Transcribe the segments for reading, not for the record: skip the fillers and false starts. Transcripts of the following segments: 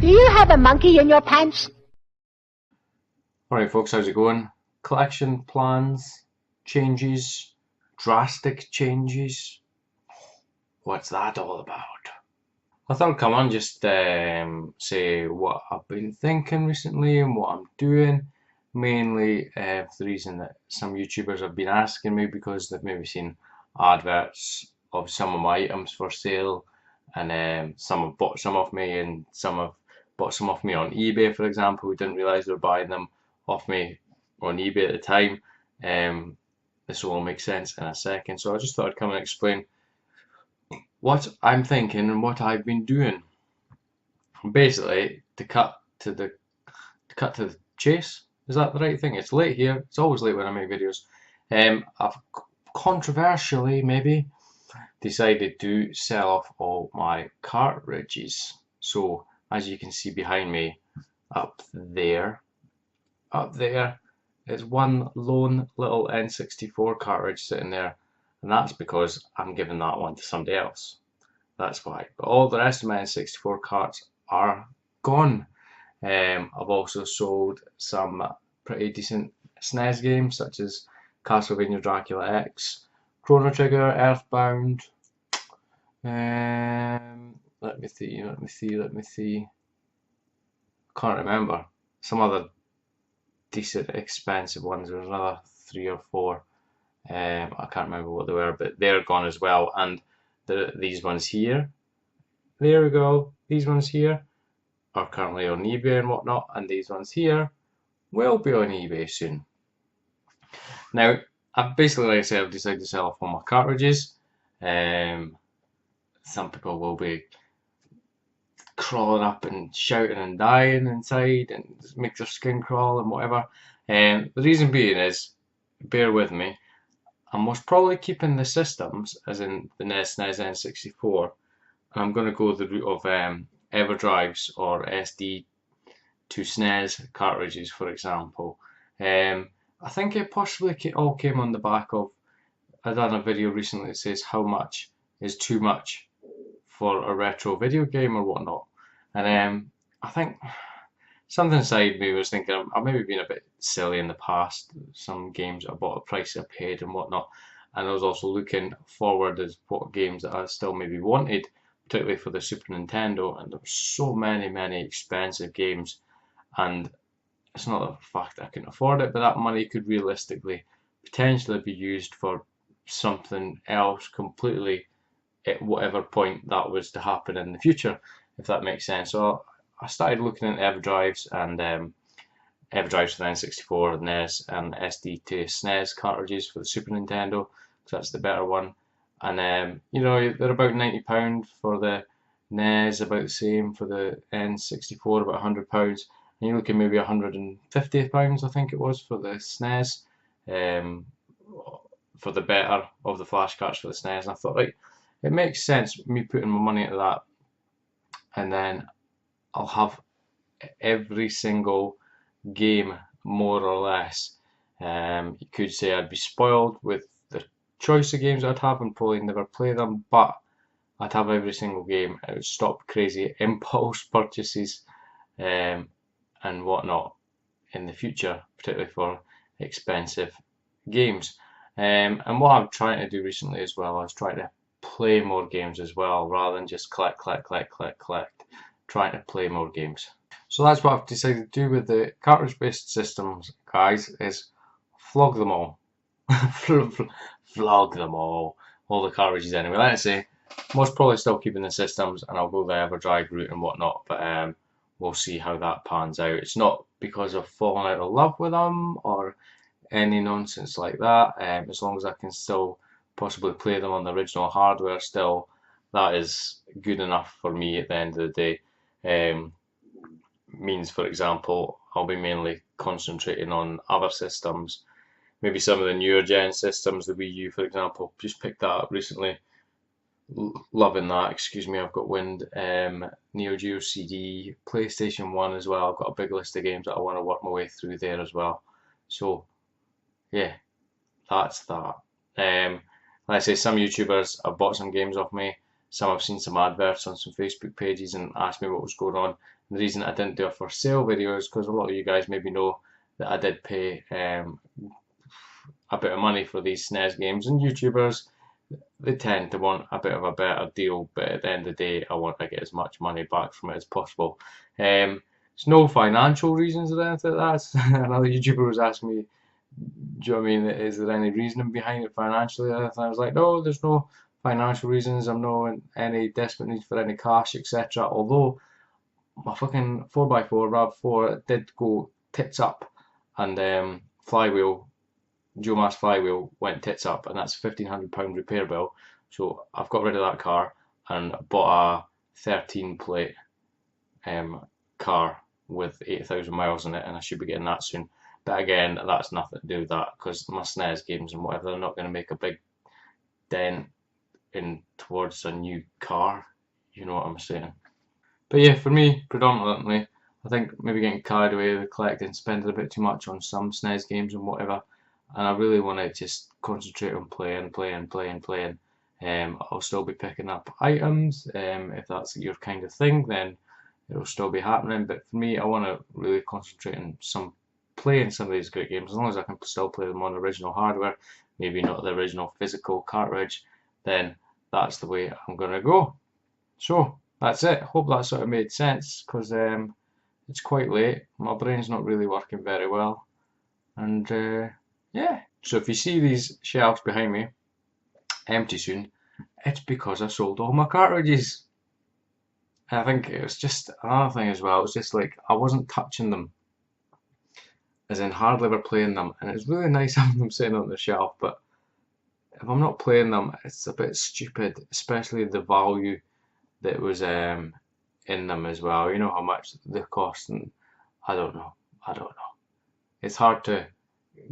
Do you have a monkey in your pants? Alright folks, how's it going? Collection plans, changes, drastic changes. What's that all about? I thought I'd come on just say what I've been thinking recently and what I'm doing. Mainly for the reason that some YouTubers have been asking me because they've maybe seen adverts of some of my items for sale, and some have bought some off me and some have bought some off me on eBay, for example, who didn't realise they were buying them off me on eBay at the time. This will all make sense in a second, so I just thought I'd come and explain what I'm thinking and what I've been doing. Basically, to cut to the chase. Is that the right thing? It's late here. It's always late when I make videos. I've controversially maybe decided to sell off all my cartridges. So as you can see behind me, up there, is one lone little N64 cartridge sitting there, and that's because I'm giving that one to somebody else. That's why. But all the rest of my N64 carts are gone. I've also sold some pretty decent SNES games such as Castlevania Dracula X, Chrono Trigger, Earthbound. Let me see. Can't remember. Some other decent expensive ones. There was another 3 or 4. I can't remember what they were, but they're gone as well. And these ones here, there we go. These ones here are currently on eBay and whatnot, and these ones here will be on eBay soon. Now, I've basically, like I said, I've decided to sell off all my cartridges. Some people will be crawling up and shouting and dying inside and make their skin crawl and whatever. The reason being is, bear with me, I'm most probably keeping the systems, as in the NES, SNES, N64, and I'm going to go the route of EverDrives or SD to SNES cartridges, for example. I think it possibly all came on the back of, I done a video recently that says how much is too much for a retro video game or whatnot, and I think something inside me was thinking I've maybe been a bit silly in the past. Some games I bought, a price I paid and whatnot, and I was also looking forward as what games that I still maybe wanted, particularly for the Super Nintendo, and there were so many expensive games, and it's not the fact that I couldn't afford it, but that money could realistically potentially be used for something else completely at whatever point that was to happen in the future, if that makes sense. So I started looking at EverDrives and EverDrives for the N64, NES, and SD to SNES cartridges for the Super Nintendo, because that's the better one. And you know, they're about £90 for the NES, about the same for the N64, about £100. And you're looking maybe £150, I think it was, for the SNES, for the better of the flash cards for the SNES. And I thought, right, it makes sense me putting my money into that, and then I'll have every single game more or less. You could say I'd be spoiled with the choice of games I'd have and probably never play them, but I'd have every single game. It would stop crazy impulse purchases and whatnot in the future, particularly for expensive games. And what I'm trying to do recently as well, I was trying to play more games as well, rather than just collect, trying to play more games. So that's what I've decided to do with the cartridge-based systems, guys, is flog them all. Flog them all the cartridges anyway. Like I say, most probably still keeping the systems, and I'll go the EverDrive route and whatnot, but we'll see how that pans out. It's not because I've fallen out of love with them or any nonsense like that. As long as I can still possibly play them on the original hardware still, that is good enough for me at the end of the day. Means, for example, I'll be mainly concentrating on other systems, maybe some of the newer gen systems, the Wii U, for example. Just picked that up recently, loving that. Excuse me, I've got wind. Neo Geo CD, PlayStation 1 as well. I've got a big list of games that I want to work my way through there as well. So yeah, that's that. Like I say, some YouTubers have bought some games off me. I've seen some adverts on some Facebook pages and asked me what was going on. And the reason I didn't do a for sale video is because a lot of you guys maybe know that I did pay a bit of money for these SNES games, and YouTubers, they tend to want a bit of a better deal, but at the end of the day I want to get as much money back from it as possible. It's no financial reasons or anything like that. Another YouTuber was asking me, do you know what I mean, is there any reasoning behind it financially? And I was like, no, there's no financial reasons. I'm not in any desperate need for any cash, etc. Although my fucking 4x4 RAV4 did go tits up, and flywheel, Geomass flywheel went tits up, and that's a £1,500 repair bill. So I've got rid of that car and bought a 13 plate car with 8,000 miles in it, and I should be getting that soon. But again, that's nothing to do with that, because my SNES games and whatever, they're not going to make a big dent in towards a new car. You know what I'm saying? But yeah, for me, predominantly, I think maybe getting carried away with collecting, spending a bit too much on some SNES games and whatever, and I really want to just concentrate on playing. I'll still be picking up items. If that's your kind of thing, then it'll still be happening. But for me, I want to really concentrate on playing some of these great games. As long as I can still play them on original hardware, maybe not the original physical cartridge, then that's the way I'm gonna go. So that's it. Hope that sort of made sense, because it's quite late. My brain's not really working very well, and yeah. So if you see these shelves behind me empty soon, it's because I sold all my cartridges. And I think it was just another thing as well. It was just like I wasn't touching them, as in hardly ever playing them, and it's really nice having them sitting on the shelf. But if I'm not playing them, it's a bit stupid, especially the value that was in them as well. You know how much they cost, and I don't know. It's hard to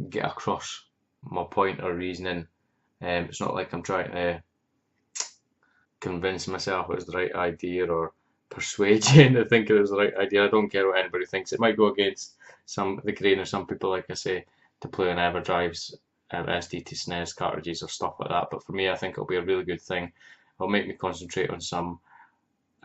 get across my point or reasoning. It's not like I'm trying to convince myself it was the right idea or persuade you into thinking it was the right idea. I don't care what anybody thinks. It might go against the grain of some people, like I say, to play on EverDrives, SD to SNES cartridges or stuff like that. But for me, I think it'll be a really good thing. It'll make me concentrate on some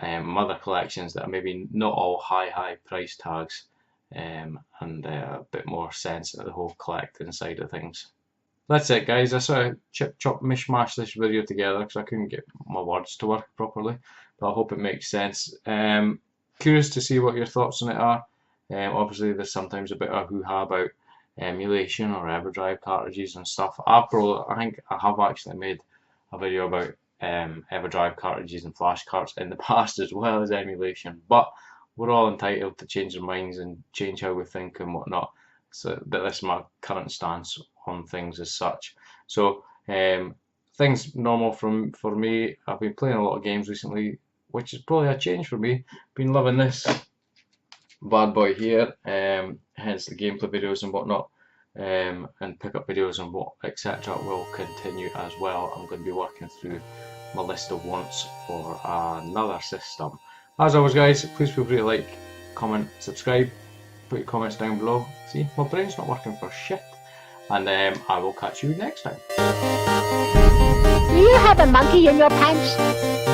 other collections that are maybe not all high price tags, and a bit more sense into the whole collecting side of things. That's it, guys. I sort of chop mishmash this video together because I couldn't get my words to work properly, but I hope it makes sense. Curious to see what your thoughts on it are. Obviously there's sometimes a bit of hoo-ha about emulation or EverDrive cartridges and stuff. I think I have actually made a video about EverDrive cartridges and flash carts in the past, as well as emulation, but we're all entitled to change our minds and change how we think and whatnot. So, but this is my current stance on things as such. So things normal for me. I've been playing a lot of games recently, which is probably a change for me. Been loving this bad boy here, hence the gameplay videos and whatnot, and pickup videos and etc. will continue as well. I'm going to be working through my list of wants for another system. As always, guys, please feel free to like, comment, subscribe, put your comments down below. See, my brain's not working for shit, and I will catch you next time. Do you have a monkey in your pants?